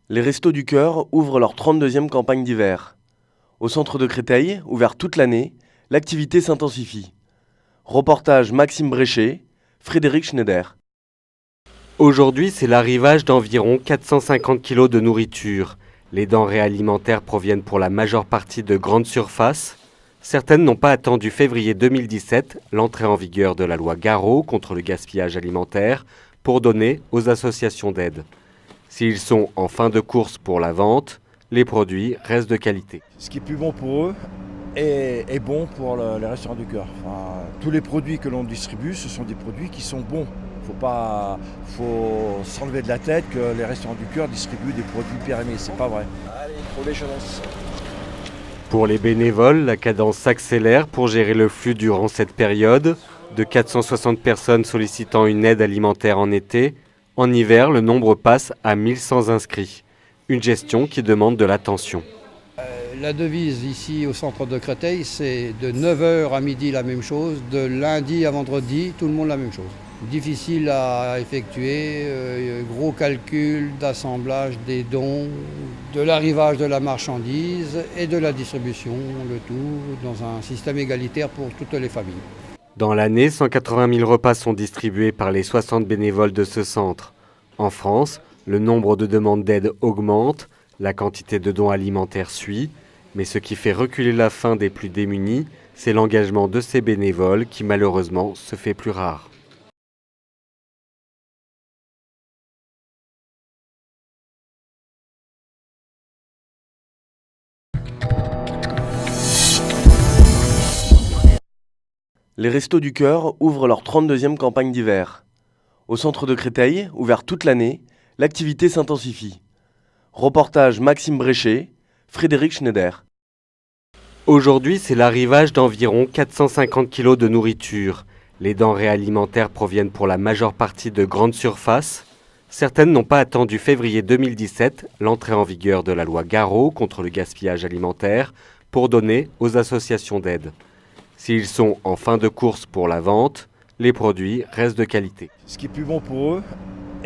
Les Restos du Cœur ouvrent leur 32e campagne d'hiver. Au centre de Créteil, ouvert toute l'année, l'activité s'intensifie. Reportage Maxime Bréchet, Frédéric Schneider. Aujourd'hui, c'est l'arrivage d'environ 450 kg de nourriture. Les denrées alimentaires proviennent pour la majeure partie de grandes surfaces. Certaines n'ont pas attendu février 2017, l'entrée en vigueur de la loi Garot contre le gaspillage alimentaire, pour donner aux associations d'aide. S'ils sont en fin de course pour la vente, les produits restent de qualité. Ce qui est plus bon pour eux est bon pour les restaurants du cœur. Enfin, tous les produits que l'on distribue, ce sont des produits qui sont bons. Faut s'enlever de la tête que les restaurants du cœur distribuent des produits périmés, c'est pas vrai. Allez, trop les chances. Pour les bénévoles, la cadence s'accélère pour gérer le flux durant cette période. De 460 personnes sollicitant une aide alimentaire en été, en hiver, le nombre passe à 1100 inscrits. Une gestion qui demande de l'attention. La devise ici au centre de Créteil, c'est de 9h à midi la même chose, de lundi à vendredi, tout le monde la même chose. Difficile à effectuer, gros calcul d'assemblage des dons, de l'arrivage de la marchandise et de la distribution, le tout dans un système égalitaire pour toutes les familles. Dans l'année, 180 000 repas sont distribués par les 60 bénévoles de ce centre. En France, le nombre de demandes d'aide augmente, la quantité de dons alimentaires suit, mais ce qui fait reculer la faim des plus démunis, c'est l'engagement de ces bénévoles qui malheureusement se fait plus rare. Les Restos du Cœur ouvrent leur 32e campagne d'hiver. Au centre de Créteil, ouvert toute l'année, l'activité s'intensifie. Reportage Maxime Bréchet, Frédéric Schneider. Aujourd'hui, c'est l'arrivage d'environ 450 kg de nourriture. Les denrées alimentaires proviennent pour la majeure partie de grandes surfaces. Certaines n'ont pas attendu février 2017, l'entrée en vigueur de la loi Garot contre le gaspillage alimentaire, pour donner aux associations d'aide. S'ils sont en fin de course pour la vente, les produits restent de qualité. Ce qui est plus bon pour eux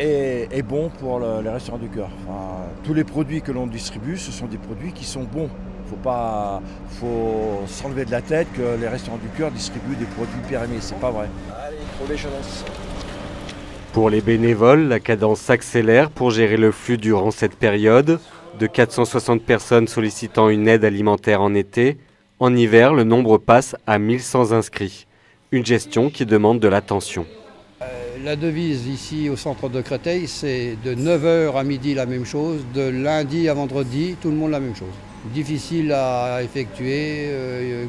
est bon pour les restaurants du cœur. Enfin, tous les produits que l'on distribue, ce sont des produits qui sont bons. Faut s'enlever de la tête que les restaurants du cœur distribuent des produits périmés, c'est pas vrai. Allez, trop les chances. Pour les bénévoles, la cadence s'accélère pour gérer le flux durant cette période. De 460 personnes sollicitant une aide alimentaire en été, en hiver, le nombre passe à 1100 inscrits. Une gestion qui demande de l'attention. La devise ici au centre de Créteil, c'est de 9h à midi la même chose, de lundi à vendredi, tout le monde la même chose. Difficile à effectuer,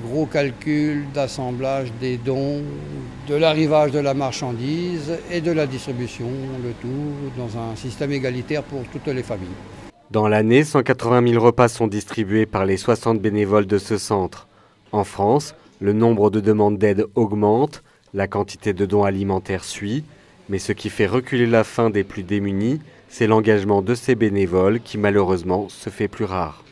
gros calcul d'assemblage des dons, de l'arrivage de la marchandise et de la distribution, le tout dans un système égalitaire pour toutes les familles. Dans l'année, 180 000 repas sont distribués par les 60 bénévoles de ce centre. En France, le nombre de demandes d'aide augmente, la quantité de dons alimentaires suit, mais ce qui fait reculer la faim des plus démunis, c'est l'engagement de ces bénévoles qui malheureusement se fait plus rare.